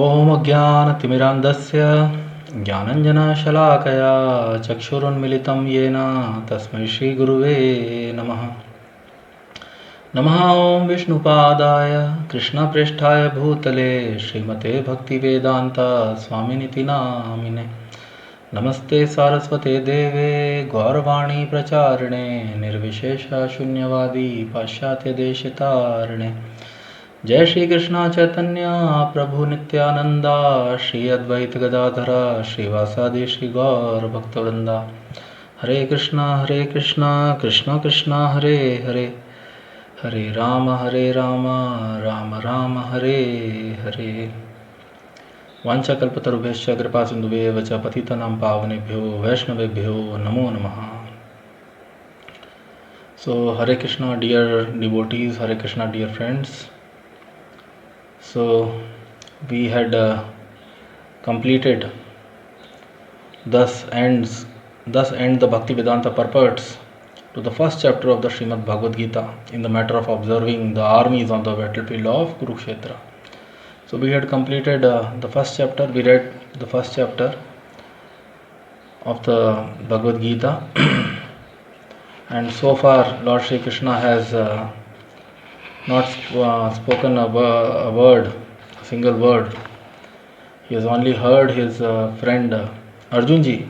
ॐ अज्ञानतिमिरान्धस्य ज्ञानञ्जनशलाकया चक्षुरुन्मिलितं येन तस्मै श्रीगुरुवे नमः। नमः ॐ विष्णुपादाय कृष्णप्रेष्ठाय भूतले श्रीमते भक्तिवेदान्ता स्वामिनिति नामिने। नमस्ते सारस्वते देवे गौरवाणी प्रचारिणे निर्विशेषशून्यवादी पाश्चात्यदेशतारिणे। जय श्री कृष्ण चैतन्य प्रभु नित्यानंदा श्री अद्वैत गदाधरा श्रीवासादि श्री गौर भक्तवृंदा। हरे कृष्णा कृष्ण कृष्णा हरे हरे, हरे राम राम राम हरे हरे। वाञ्छाकल्पतरुभ्यश्च कृपा सिन्धुभ्येव च पतितानां पावनेभ्यो वैष्णवेभ्यो नमो नमः। So Hare Krishna dear devotees, Hare Krishna dear friends. So we had completed thus end the Bhaktivedanta purports to the first chapter of the Srimad Bhagavad Gita in the matter of observing the armies on the battlefield of Kurukshetra. So we had completed the first chapter. We read the first chapter of the Bhagavad Gita and so far Lord Shri Krishna has not spoken a word, a single word. He has only heard his friend Arjunji,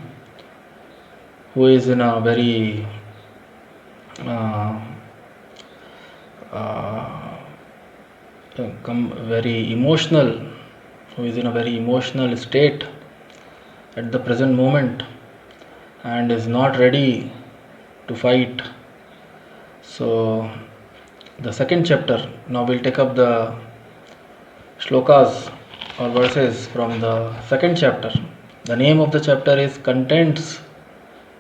who is in a very very emotional, who is in a very emotional state at the present moment and is not ready to fight. So the second chapter, now we'll take up the shlokas or verses from the second chapter. The name of the chapter is Contents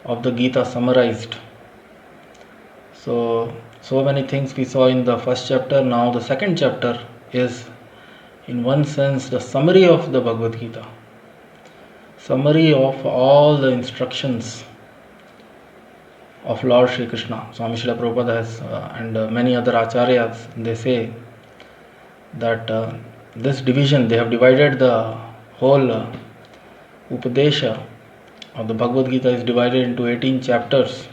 of the Gita Summarized. So many things we saw in the first chapter. Now the second chapter is in one sense the summary of the Bhagavad Gita. Summary of all the instructions of Lord Shri Krishna. Swami Srila Prabhupada has and many other acharyas, they say that this division, they have divided the whole Upadesha of the Bhagavad Gita is divided into 18 chapters,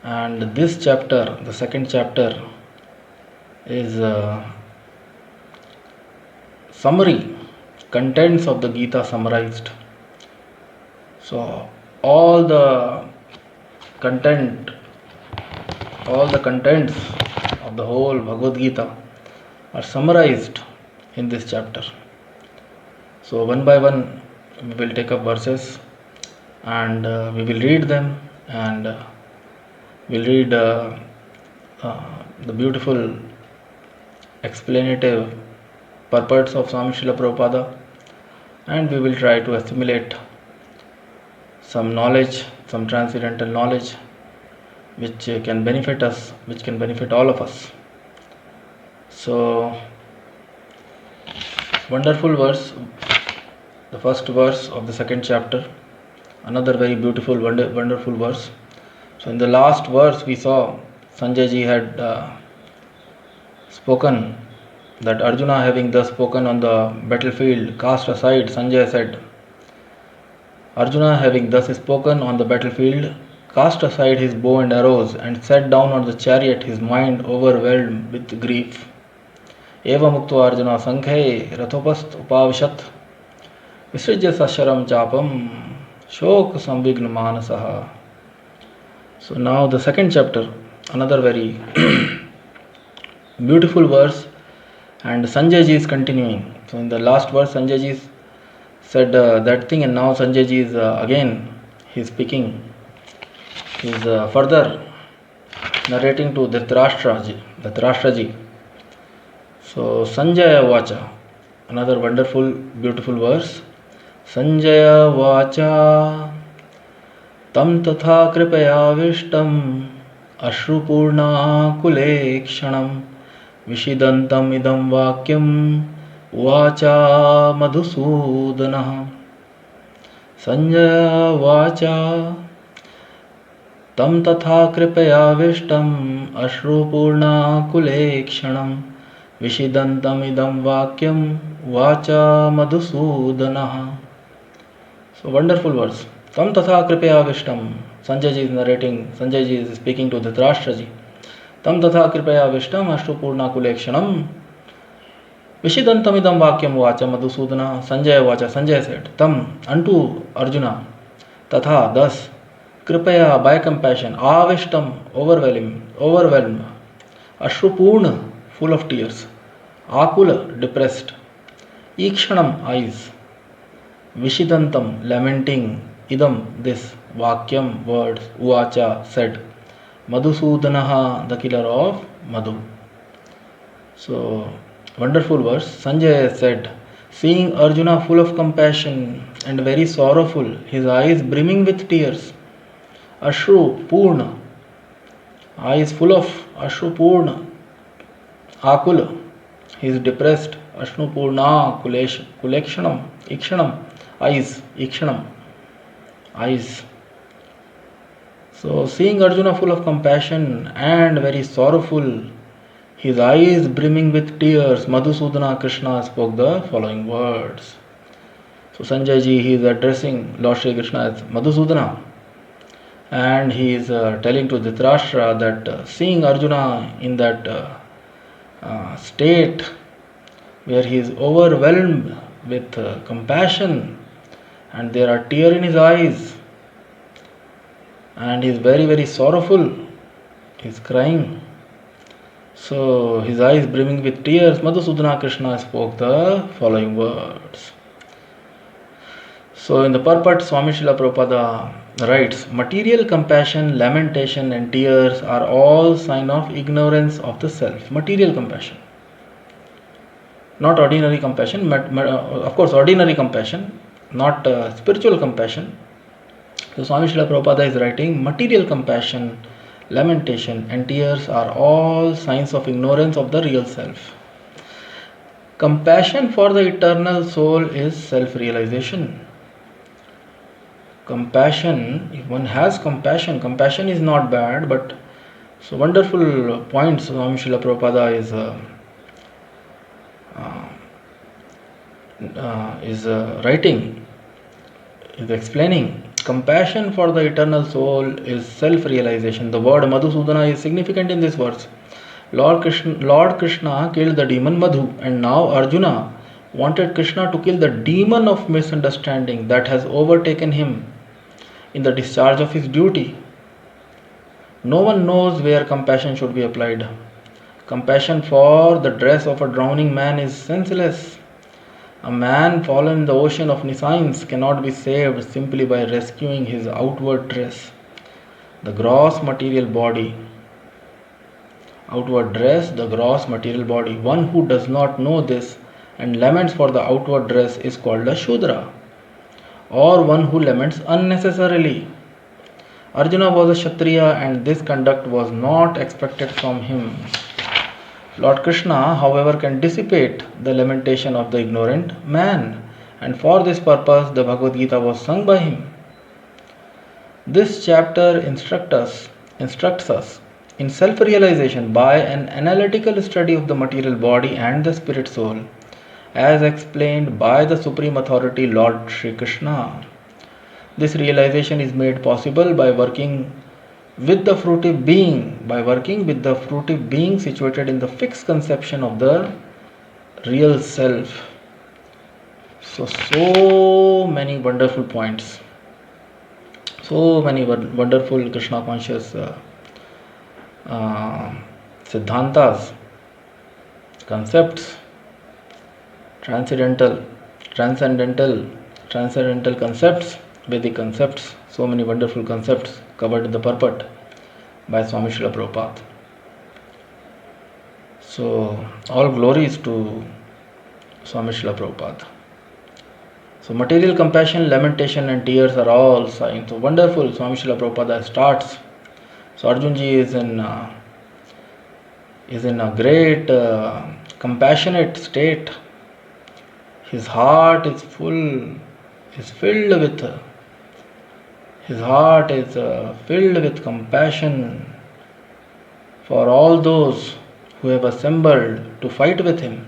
and this chapter, the second chapter, is summary, contents of the Gita summarized. So all the contents of the whole Bhagavad Gita are summarized in this chapter. So one by one we will take up verses and we will read them, and we'll read the beautiful explanative purports of Swami Srila Prabhupada, and we will try to assimilate some knowledge, some transcendental knowledge which can benefit us, which can benefit all of us. So wonderful verse, the first verse of the second chapter, another very beautiful, wonderful verse. So in the last verse we saw Sanjay ji had spoken that Arjuna, having thus spoken on the battlefield, cast aside, Sanjay said, Arjuna, having thus spoken on the battlefield, cast aside his bow and arrows and sat down on the chariot, his mind overwhelmed with grief. Evam uktva Arjuna sankhe rathopast upavishat visrijya sasharam chapam shok sambigna manasaha. So now the second chapter, another very beautiful verse, and Sanjay ji is continuing. So in the last verse Sanjay ji said that thing, and now Sanjay ji is again he is speaking. He is further narrating to Dhritarashtra ji. So Sanjaya Vacha, another wonderful, beautiful verse. Sanjaya Vacha tam tatha kripayavishtam ashrupurna kulekshanam vishidantam idam vakyam vacha madhusudanah. Sanjaya Vacha tam tatha kripayavishtam ashrupurna kulekshanam vishidantam idam vakyam Vacha Madhusudanaha. So wonderful verse. Tam tatha kripaya vishtam. Sanjay ji is narrating, Sanjay ji is speaking to Dhritarashtra ji. Tam tatha kripaya vishtam ashtupurna kulekshanam. Vishidantamidam vakyam vacha Madhusudana. Sanjay vacha, Sanjay said, Tam, unto Arjuna, tatha, thus, kripaya, by compassion, avishtam, overwhelmed, ashrupurna, full of tears, akula, depressed, ikshanam, eyes, vishidantam, lamenting, idam, this, vakyam, words, uvacha, said, Madhusudanaha, the killer of Madhu. So, wonderful verse. Sanjay said, seeing Arjuna full of compassion and very sorrowful, his eyes brimming with tears, Ashru Purna, eyes full of Ashru Purna, Akula, he is depressed, Ashnu Purna, Kulekshanam, Ikshanam, eyes, Ikshanam, eyes. So, seeing Arjuna full of compassion and very sorrowful, his eyes brimming with tears, Madhusudana Krishna spoke the following words. So Sanjay ji, he is addressing Lord Shri Krishna as Madhusudana, and he is telling to Dhritarashtra that seeing Arjuna in that state where he is overwhelmed with compassion and there are tears in his eyes and he is very very sorrowful, he is crying. So his eyes brimming with tears, Madhusudana Krishna spoke the following words. So in the purport, Swami Srila Prabhupada writes, material compassion, lamentation and tears are all sign of ignorance of the self. Material compassion. Not ordinary compassion, of course ordinary compassion, not spiritual compassion. So Swami Srila Prabhupada is writing, material compassion, lamentation and tears are all signs of ignorance of the real self. Compassion for the eternal soul is self-realization. Compassion, if one has compassion, compassion is not bad, but so wonderful points Swami Srila Prabhupada is writing, is explaining. Compassion for the eternal soul is self-realization. The word Madhusudana is significant in this verse. Lord Krishna killed the demon Madhu, and now Arjuna wanted Krishna to kill the demon of misunderstanding that has overtaken him in the discharge of his duty. No one knows where compassion should be applied. Compassion for the dress of a drowning man is senseless. A man fallen in the ocean of nescience cannot be saved simply by rescuing his outward dress. The gross material body. Outward dress, the gross material body. One who does not know this and laments for the outward dress is called a Shudra, or one who laments unnecessarily. Arjuna was a Kshatriya and this conduct was not expected from him. Lord Krishna, however, can dissipate the lamentation of the ignorant man, and for this purpose the Bhagavad Gita was sung by him. This chapter instructs us in self-realization by an analytical study of the material body and the spirit soul, as explained by the Supreme Authority Lord Shri Krishna. This realization is made possible by working with the fruitive being, situated in the fixed conception of the real self. So many wonderful points, so many wonderful Krishna conscious siddhantas, concepts, transcendental concepts, Vedic concepts, so many wonderful concepts covered in the purport by Swami Srila Prabhupada. So all glories to Swami Srila Prabhupada. So material compassion, lamentation and tears are all signs. So wonderful, Swami Srila Prabhupada starts. So Arjunji is in a great compassionate state. His heart is filled with compassion for all those who have assembled to fight with him.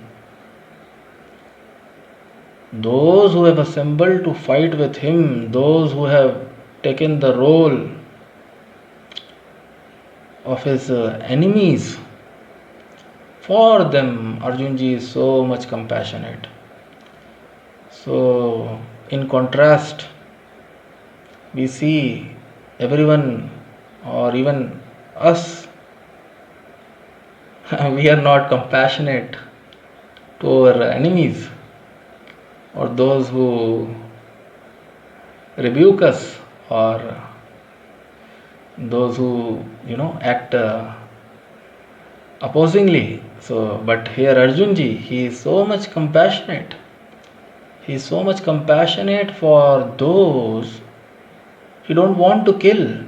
those who have assembled to fight with him, those who have taken the role of his enemies, for them Arjunji is so much compassionate. So in contrast, we see everyone, or even us, we are not compassionate to our enemies or those who rebuke us, or those who act opposingly. So but here Arjunji, he is so much compassionate. He is so much compassionate for those he don't want to kill.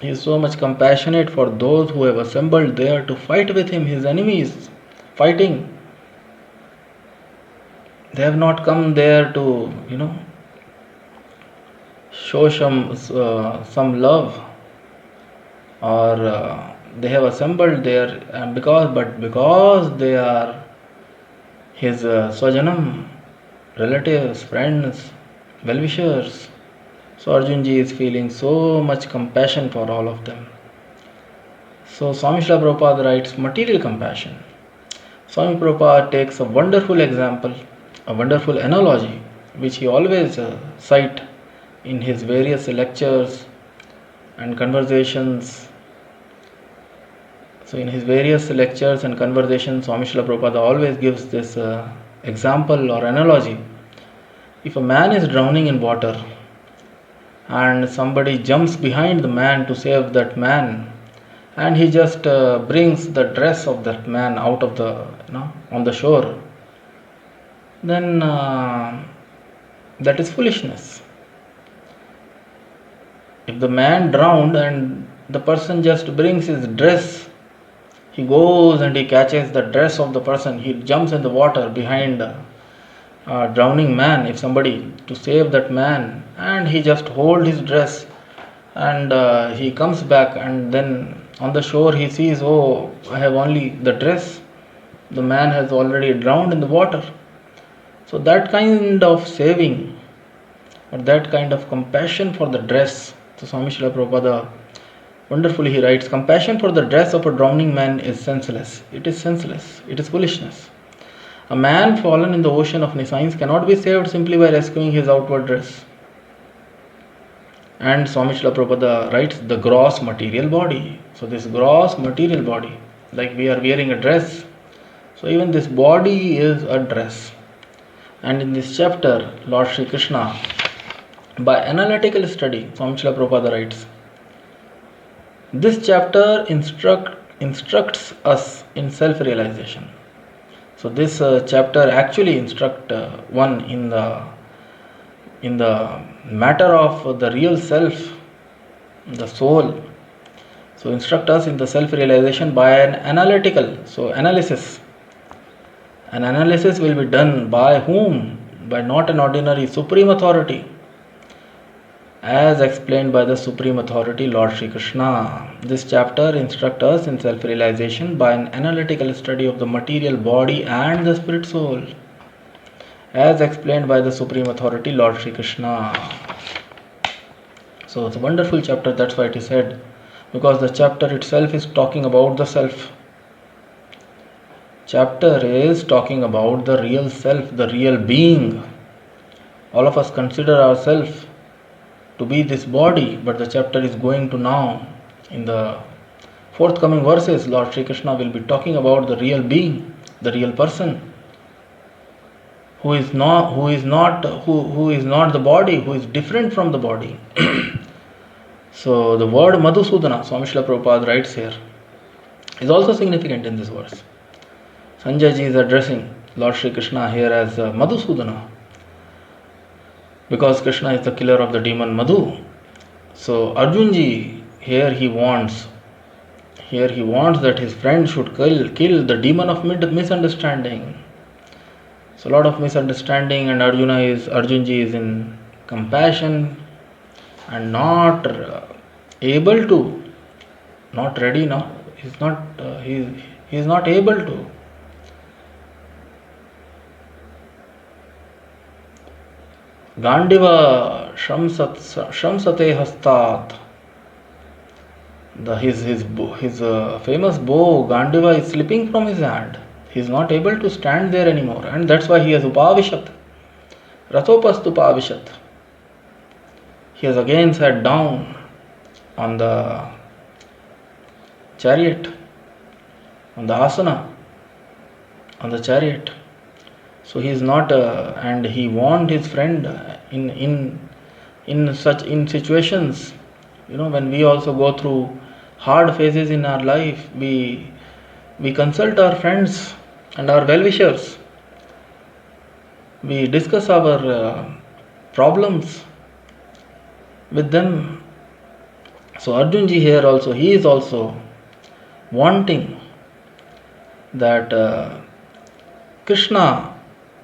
He is so much compassionate for those who have assembled there to fight with him, his enemies, fighting. They have not come there to, show some love, or they have assembled there because they are his Swajanam, relatives, friends, well-wishers. So Arjunji is feeling so much compassion for all of them. So Swami Srila Prabhupada writes material compassion. Swami Prabhupada takes a wonderful example, a wonderful analogy, which he always cite in his various lectures and conversations. So in his various lectures and conversations, Swami Srila Prabhupada always gives this example or analogy. If a man is drowning in water and somebody jumps behind the man to save that man, and he just brings the dress of that man out of the, on the shore, then that is foolishness. If the man drowned and the person just brings his dress, he goes and he catches the dress of the person, he jumps in the water behind a drowning man, if somebody, to save that man, and he just hold his dress, and he comes back, and then on the shore he sees, oh, I have only the dress, the man has already drowned in the water. So that kind of saving, or that kind of compassion for the dress, so Swami Srila Prabhupada wonderfully he writes, compassion for the dress of a drowning man is senseless. It is senseless. It is foolishness. A man fallen in the ocean of nescience cannot be saved simply by rescuing his outward dress. And Swami Srila Prabhupada writes, the gross material body. So this gross material body, like we are wearing a dress, so even this body is a dress. And in this chapter, Lord Sri Krishna, by analytical study, Swami Srila Prabhupada writes, this chapter instructs us in self-realization. So this chapter actually instructs one in the matter of the real self, the soul. So instruct us in the self-realization by an analytical, so analysis. An analysis will be done by whom? By not an ordinary supreme authority, as explained by the supreme authority Lord Sri Krishna. This chapter instructs us in self-realization by an analytical study of the material body and the spirit soul, as explained by the supreme authority Lord Sri Krishna. So it's a wonderful chapter, that's why it is said, because the chapter itself is talking about the self. Chapter is talking about the real self, the real being. All of us consider ourselves to be this body, but the chapter is going to now, in the forthcoming verses, Lord Sri Krishna will be talking about the real being, the real person, who is not the body, who is different from the body. So the word Madhusudana, Swami Srila Prabhupada writes here, is also significant in this verse. Sanjay ji is addressing Lord Sri Krishna here as Madhusudana, because Krishna is the killer of the demon Madhu. So Arjunji here he wants that his friend should kill the demon of misunderstanding. So a lot of misunderstanding, and Arjunji is in compassion and not able to, not ready now. He is not able to. Gandiva Shamsate Hastat. His famous bow Gandiva is slipping from his hand. He is not able to stand there anymore, and that's why he has Upavishat. Rathopastu Upavishat. He has again sat down on the chariot, on the asana, on the chariot. So he is not, and he warned his friend in situations. When we also go through hard phases in our life, we consult our friends and our well-wishers. We discuss our problems with them. So Arjunji here also, he is also wanting that Krishna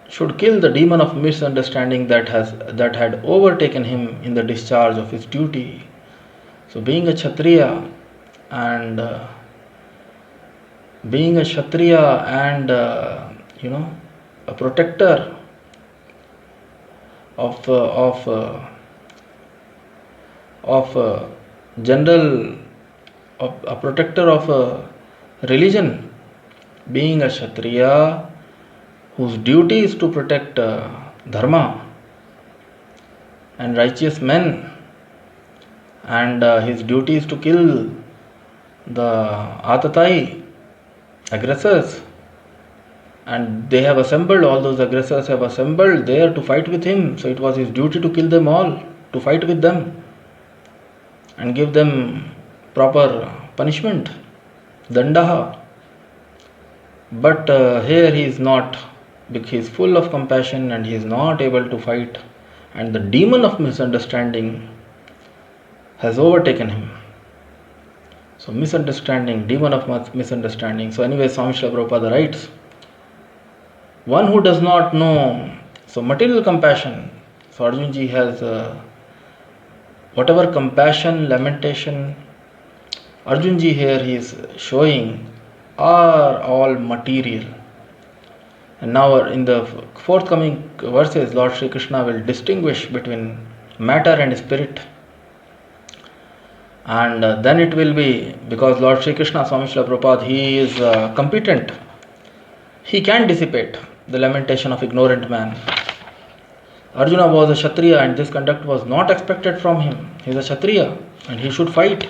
should kill the demon of misunderstanding that had overtaken him in the discharge of his duty. So being a Kshatriya and a protector of general, a protector of religion, being a Kshatriya whose duty is to protect dharma and righteous men, and his duty is to kill the Atatai, aggressors, and they have assembled, all those aggressors have assembled there to fight with him. So it was his duty to kill them all, to fight with them and give them proper punishment, dandaha. But here he is not, because he is full of compassion and he is not able to fight, and the demon of misunderstanding has overtaken him. So misunderstanding, demon of misunderstanding. So anyway, Swami Srila Prabhupada writes, one who does not know, so material compassion, so Arjunji has whatever compassion, lamentation, Arjunji here he is showing are all material. And now in the forthcoming verses, Lord Sri Krishna will distinguish between matter and spirit. And then it will be, because Lord Sri Krishna, Swami Srila Prabhupada, he is competent. He can dissipate the lamentation of ignorant man. Arjuna was a Kshatriya and this conduct was not expected from him. He is a Kshatriya and he should fight.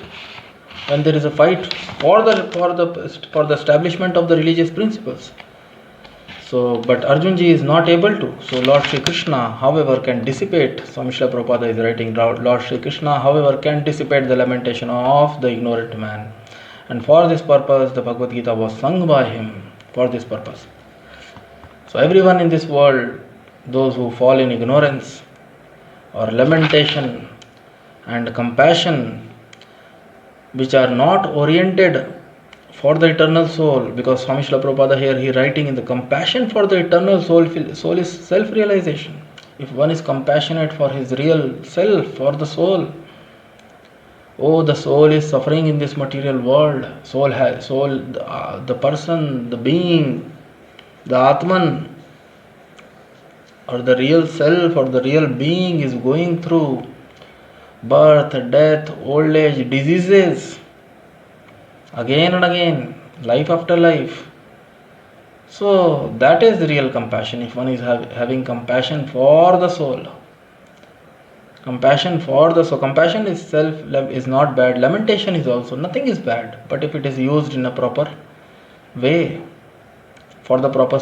When there is a fight for the establishment of the religious principles. So, but Arjunji is not able to. So Lord Sri Krishna, however, can dissipate. Swami Srila Prabhupada is writing, Lord Sri Krishna, however, can dissipate the lamentation of the ignorant man. And for this purpose, the Bhagavad Gita was sung by him. For this purpose. So everyone in this world, those who fall in ignorance or lamentation and compassion, which are not oriented for the eternal soul, because Swami Srila Prabhupada here he writing in the compassion for the eternal soul is self-realization. If one is compassionate for his real self, for the soul, the soul is suffering in this material world. The person, the being, the Atman, or the real self or the real being is going through birth, death, old age, diseases, again and again, life after life. So that is the real compassion. If one is having compassion for the soul, compassion is not bad. Lamentation is also, nothing is bad, but if it is used in a proper way, for the proper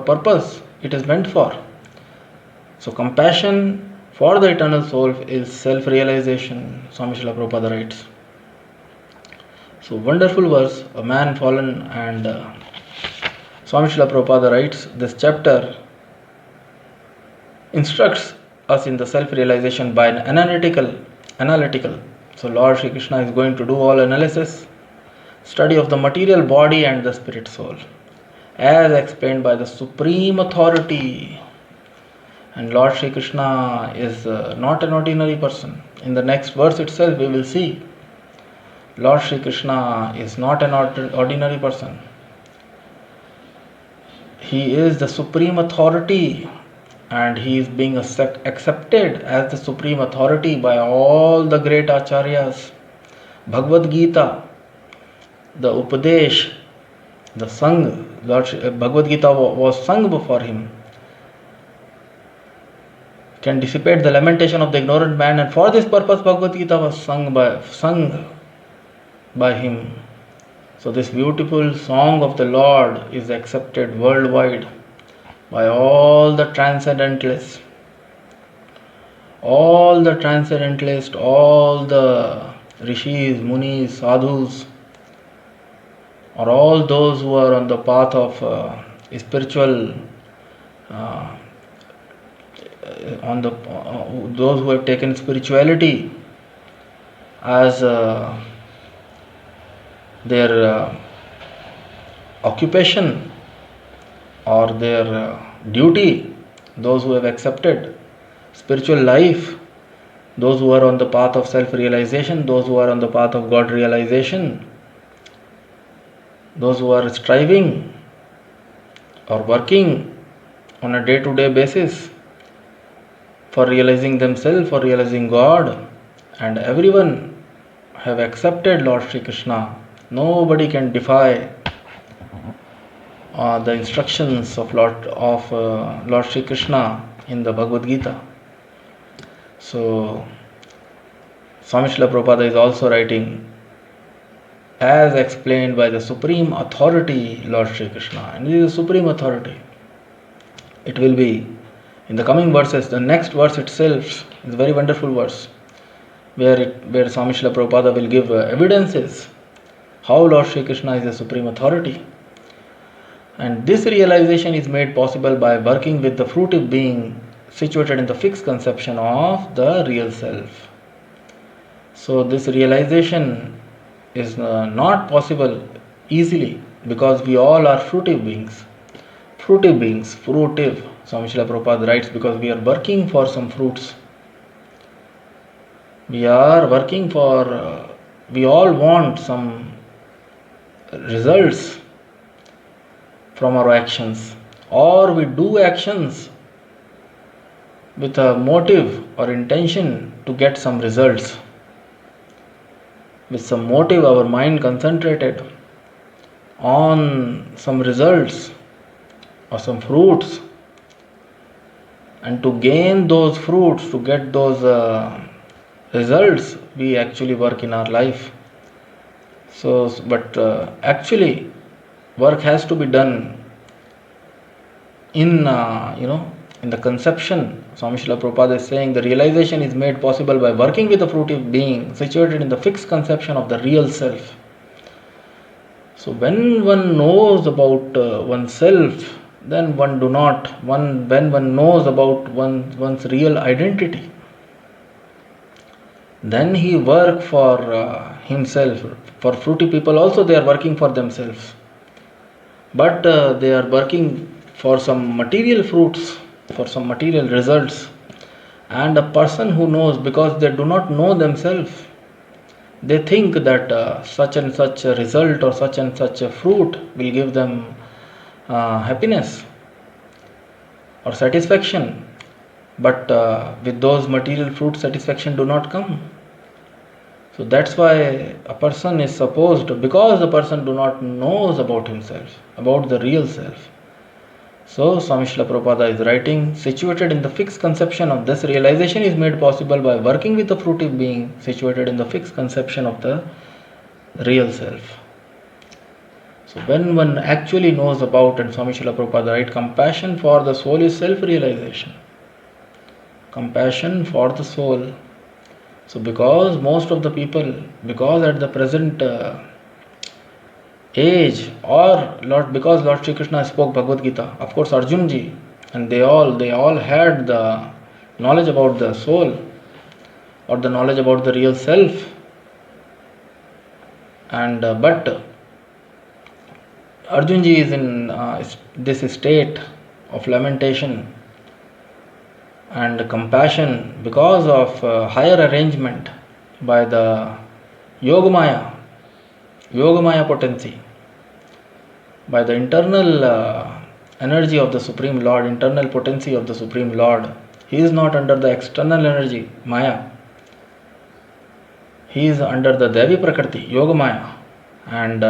purpose it is meant for. So compassion for the eternal soul is self-realization, Swami Srila Prabhupada writes. So wonderful verse, a man fallen, and Swami Srila Prabhupada writes, this chapter instructs us in the self-realization by an analytical. So Lord Sri Krishna is going to do all analysis, study of the material body and the spirit soul, as explained by the supreme authority. And Lord Sri Krishna is not an ordinary person. In the next verse itself we will see Lord Sri Krishna is not an ordinary person. He is the supreme authority and he is being accepted as the supreme authority by all the great acharyas. Bhagavad Gita, the Upadesh, the sung, Bhagavad Gita was sung before him, can dissipate the lamentation of the ignorant man, and for this purpose Bhagavad Gita was sung by him. So this beautiful song of the Lord is accepted worldwide by all the transcendentalists. All the transcendentalists, all the rishis, munis, sadhus, or all those who are on the path of spiritual, those who have taken spirituality as their occupation or their duty, those who have accepted spiritual life, those who are on the path of self-realization, those who are on the path of God realization, those who are striving or working on a day-to-day basis for realizing themselves, for realizing God, and everyone have accepted Lord Sri Krishna. Nobody can defy the instructions of Lord Sri Krishna in the Bhagavad Gita. So Swami Srila Prabhupada is also writing, as explained by the supreme authority Lord Sri Krishna, and this is the supreme authority. It will be in the coming verses. The next verse itself is a very wonderful verse, where Swami Srila Prabhupada will give evidences how Lord Sri Krishna is the supreme authority. And this realization is made possible by working with the fruitive being situated in the fixed conception of the real self. So this realization is not possible easily, because we all are fruitive beings. Fruitive. Swami Srila Prabhupada writes, because we are working for some fruits. We are working for, we all want some results from our actions, or we do actions with a motive or intention to get some results. With some motive, our mind concentrated on some results or some fruits, and to gain those fruits, to get those results, we actually work in our life. So, but actually work has to be done in the conception. Swami Srila Prabhupada is saying the realization is made possible by working with a fruitive being situated in the fixed conception of the real self. So when one knows about oneself, then when one knows about one's real identity, then he work for himself. For fruity people also, they are working for themselves, but they are working for some material fruits, for some material results. And a person who knows, because they do not know themselves, they think that such and such a result or such and such a fruit will give them happiness or satisfaction. But with those material fruits, satisfaction do not come. So that's why a person is supposed to, because the person do not knows about himself, about the real self. So Swami Srila Prabhupada is writing, situated in the fixed conception of this realization is made possible by working with a fruitive being situated in the fixed conception of the real self. So when one actually knows about, and Swami Srila Prabhupada writes, compassion for the soul is self-realization. Compassion for the soul. So because most of the people, because at the present age, or because Lord Sri Krishna spoke Bhagavad Gita, of course Arjun ji, and they all had the knowledge about the soul, or the knowledge about the real self, and but Arjun ji is in this state of lamentation and compassion because of higher arrangement by the Yogamaya potency, by the internal energy of the Supreme Lord, internal potency of the Supreme Lord. He is not under the external energy, Maya. He is under the Devi Prakriti, Yoga Maya. And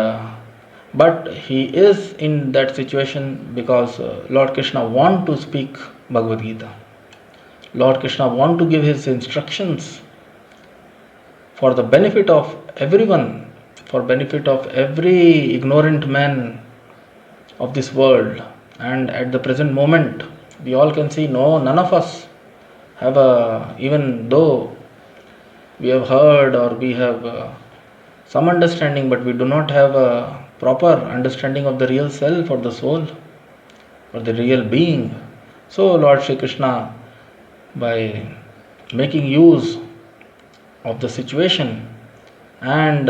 but he is in that situation because Lord Krishna want to speak Bhagavad Gita. Lord Krishna want to give his instructions for the benefit of everyone, for benefit of every ignorant man of this world. And at the present moment, we all can see, no, none of us have even though we have heard or we have some understanding, but we do not have a proper understanding of the real self or the soul or the real being. So Lord Shri Krishna, by making use of the situation and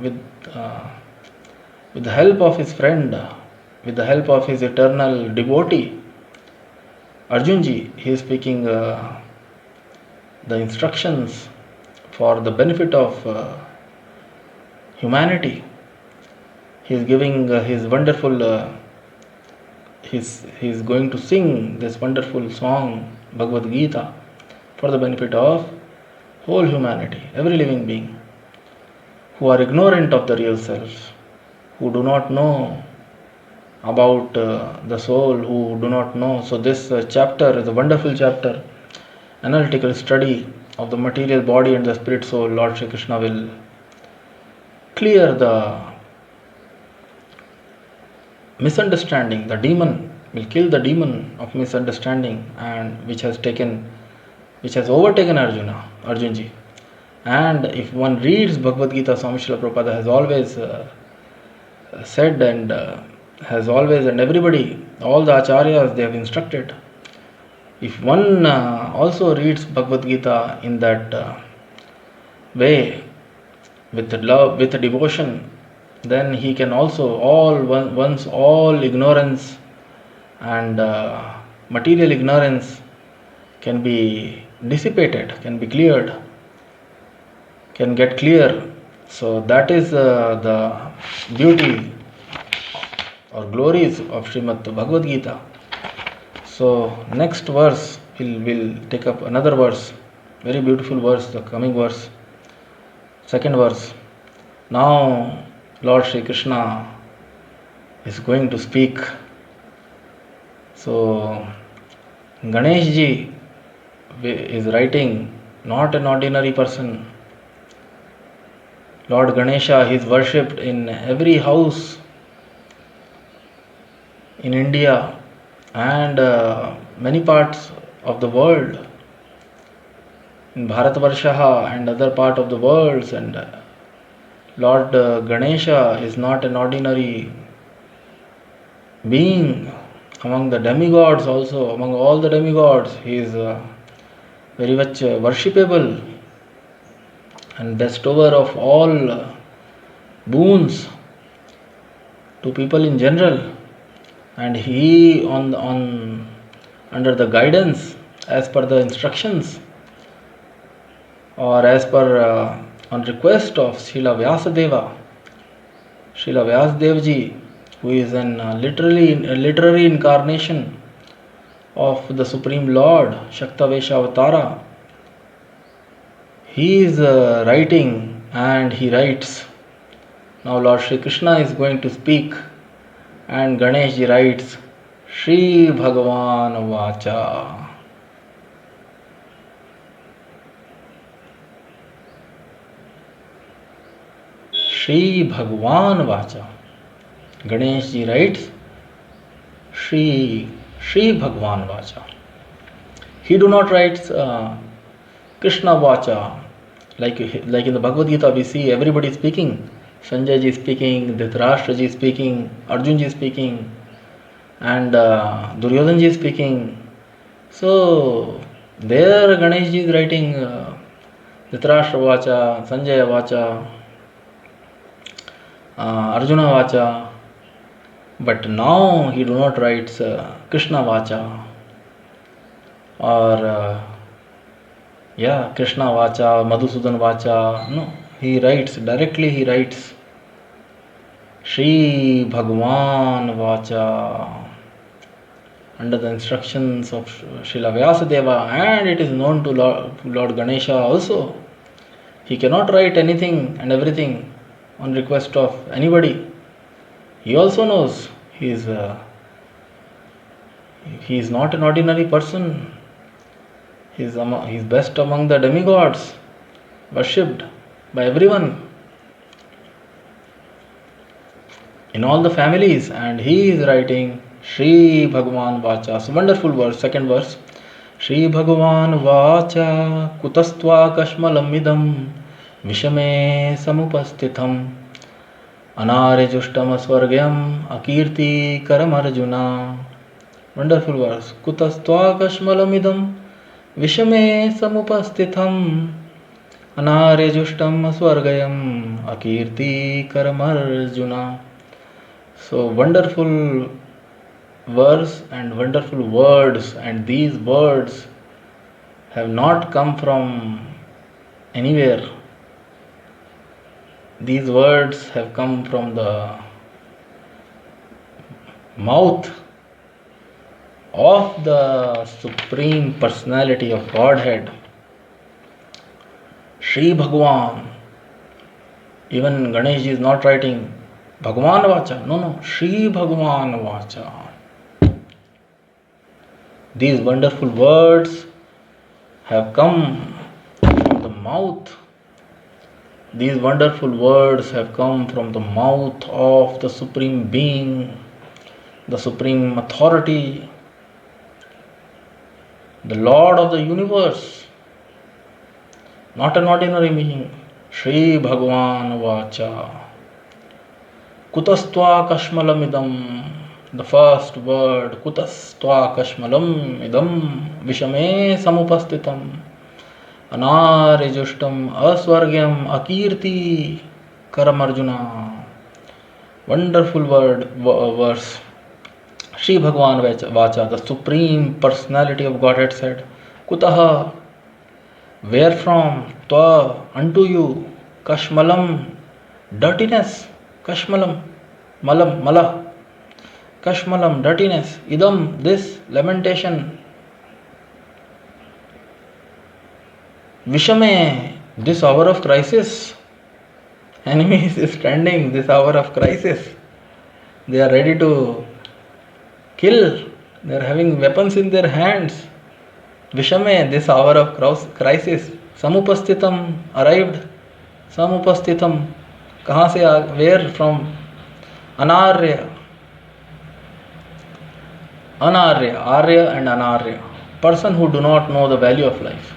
with the help of his friend, with the help of his eternal devotee, Arjunji, he is speaking the instructions for the benefit of humanity. He is giving his wonderful, he is going to sing this wonderful song, Bhagavad Gita, for the benefit of whole humanity, every living being, who are ignorant of the real self, who do not know about the soul, who do not know. So this chapter is a wonderful chapter, analytical study of the material body and the spirit soul. Lord Shri Krishna will clear the misunderstanding, the demon, will kill the demon of misunderstanding, and which has overtaken Arjunji. And if one reads Bhagavad Gita, Swami Srila Prabhupada has always said, and has always, and everybody, all the acharyas, they have instructed. If one also reads Bhagavad Gita in that way, with love, with devotion, then he can also once all ignorance and material ignorance can be dissipated, can be cleared, can get clear. So that is the beauty or glories of Srimad Bhagavad Gita. So next verse, we'll take up another verse, very beautiful verse, the coming verse, second verse. Now Lord Shri Krishna is going to speak. So Ganesh ji is writing, not an ordinary person. Lord Ganesha, he is worshipped in every house in India and many parts of the world, in Bharatvarsha and other part of the world. And Lord Ganesha is not an ordinary being. Among the demigods also, among all the demigods, he is very much worshipable and bestower of all boons to people in general. And he under the guidance, as per the instructions, or as per on request of Srila Vyasadeva, Srila Vyasadeva ji, who is an literary incarnation of the Supreme Lord, Shaktavesha Avatara. He is writing, and he writes. Now Lord Shri Krishna is going to speak, and Ganesh ji writes, Shri Bhagavan Vacha. Shri Bhagavan Vacha. Ganesh ji writes, Shri Bhagavan Vacha. He do not write Krishna Vacha. Like in the Bhagavad Gita, we see everybody speaking. Sanjay ji speaking, Dhritarashtra ji speaking, Arjun ji speaking, and Duryodhan ji speaking. So there Ganesh ji is writing Dhritarashtra Vacha, Sanjaya Vacha, Arjuna Vacha. But now he do not write Krishna Vacha or Krishna Vacha, Madhusudan Vacha. No, he writes Shri Bhagavan Vacha. under the instructions of Srila Vyasadeva, and it is known to Lord Ganesha also. He cannot write anything and everything on request of anybody. He also knows he is not an ordinary person. He is best among the demigods, worshipped by everyone in all the families, and he is writing Shri Bhagavan Vacha. So wonderful verse, second verse. Shri Bhagavan Vacha Kutastva Kashmalamidam Vishame Samupastitham Anarejustam Swargyam Akirti Karam Arjuna. Wonderful verse. Kutastva Kashmalamidam Vishame Samupastitham Anarejustam Swargayam Akirti Karam Arjuna. So wonderful verse and wonderful words, and these words have not come from anywhere. These words have come from the mouth of the Supreme Personality of Godhead, Shri Bhagavan. Even Ganesh is not writing Bhagavan Vacha. No, Shri Bhagavan Vacha. These wonderful words have come from the mouth. These wonderful words have come from the mouth of the Supreme Being, the Supreme Authority, the Lord of the universe, not an ordinary being. Shri Bhagavan Vacha. Kutastva Kashmalamidam. The first word, Kutastva Kashmalam Idam Vishame Samupastitam Anarejustam Aswargyam Akirti Karam Arjuna. Wonderful verse. Shri Bhagavan Vacha, the Supreme Personality of Godhead said, Kutaha, where from? Tva, unto you. Kashmalam, dirtiness. Kashmalam, malam, mala. Kashmalam, dirtiness. Idam, this, lamentation. Vishame, this hour of crisis. Enemies is standing this hour of crisis. They are ready to kill. They are having weapons in their hands. Vishame, this hour of crisis. Samupastitam, arrived. Samupastitam, kahan se, where from? Anarya. Anarya, Arya and Anarya. Person who do not know the value of life.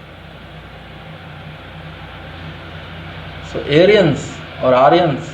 So Aryans or Aryans